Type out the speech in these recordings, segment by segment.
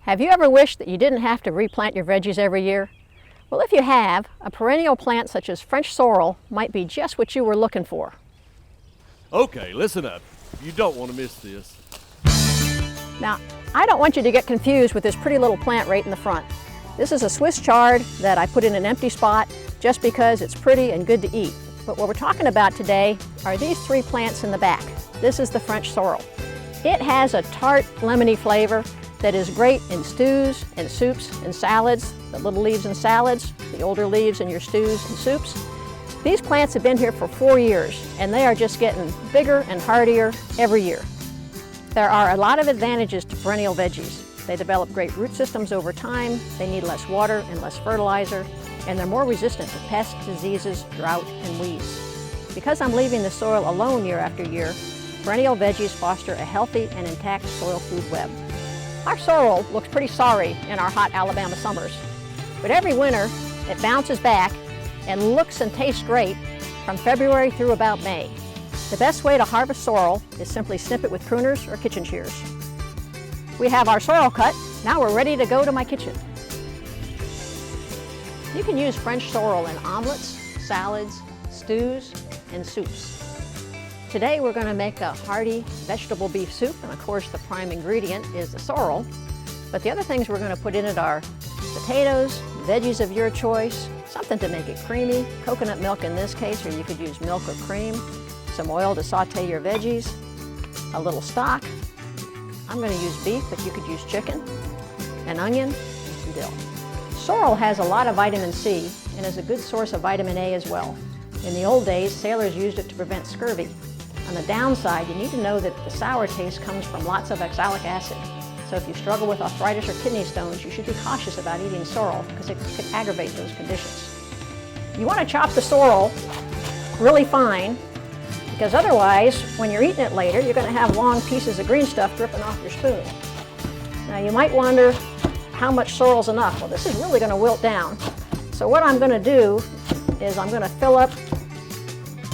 Have you ever wished that you didn't have to replant your veggies every year? Well, if you have, a perennial plant such as French sorrel might be just what you were looking for. Okay, listen up. You don't want to miss this. Now, I don't want you to get confused with this pretty little plant right in the front. This is a Swiss chard that I put in an empty spot just because it's pretty and good to eat. But what we're talking about today are these three plants in the back. This is the French sorrel. It has a tart, lemony flavor that is great in stews and soups and salads, the little leaves in salads, the older leaves in your stews and soups. These plants have been here for 4 years and they are just getting bigger and hardier every year. There are a lot of advantages to perennial veggies. They develop great root systems over time, they need less water and less fertilizer, and they're more resistant to pests, diseases, drought, and weeds. Because I'm leaving the soil alone year after year, perennial veggies foster a healthy and intact soil food web. Our sorrel looks pretty sorry in our hot Alabama summers, but every winter it bounces back and looks and tastes great from February through about May. The best way to harvest sorrel is simply snip it with pruners or kitchen shears. We have our sorrel cut. Now we're ready to go to my kitchen. You can use French sorrel in omelets, salads, stews, and soups. Today we're going to make a hearty vegetable beef soup, and of course the prime ingredient is the sorrel. But the other things we're going to put in it are potatoes, veggies of your choice, something to make it creamy, coconut milk in this case, or you could use milk or cream, some oil to saute your veggies, a little stock. I'm going to use beef, but you could use chicken, an onion, and some dill. Sorrel has a lot of vitamin C and is a good source of vitamin A as well. In the old days, sailors used it to prevent scurvy. On the downside, you need to know that the sour taste comes from lots of oxalic acid. So if you struggle with arthritis or kidney stones, you should be cautious about eating sorrel because it could aggravate those conditions. You want to chop the sorrel really fine because otherwise, when you're eating it later, you're going to have long pieces of green stuff dripping off your spoon. Now you might wonder how much sorrel's enough. Well, this is really going to wilt down. So what I'm going to do is I'm going to fill up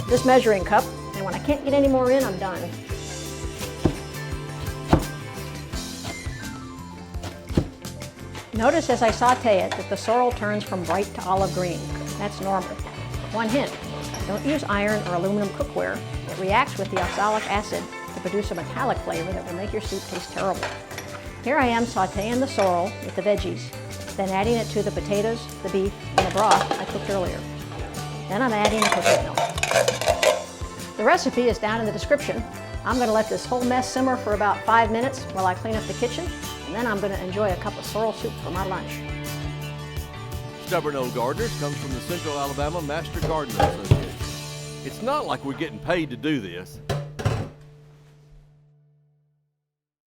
this measuring cup, and when I can't get any more in, I'm done. Notice as I saute it that the sorrel turns from bright to olive green. That's normal. One hint, don't use iron or aluminum cookware. It reacts with the oxalic acid to produce a metallic flavor that will make your soup taste terrible. Here I am sauteing the sorrel with the veggies, then adding it to the potatoes, the beef, and the broth I cooked earlier. Then I'm adding the coconut milk. The recipe is down in the description. I'm going to let this whole mess simmer for about 5 minutes while I clean up the kitchen, and then I'm going to enjoy a cup of sorrel soup for my lunch. Stubborn Old Gardeners comes from the Central Alabama Master Gardener Association. It's not like we're getting paid to do this.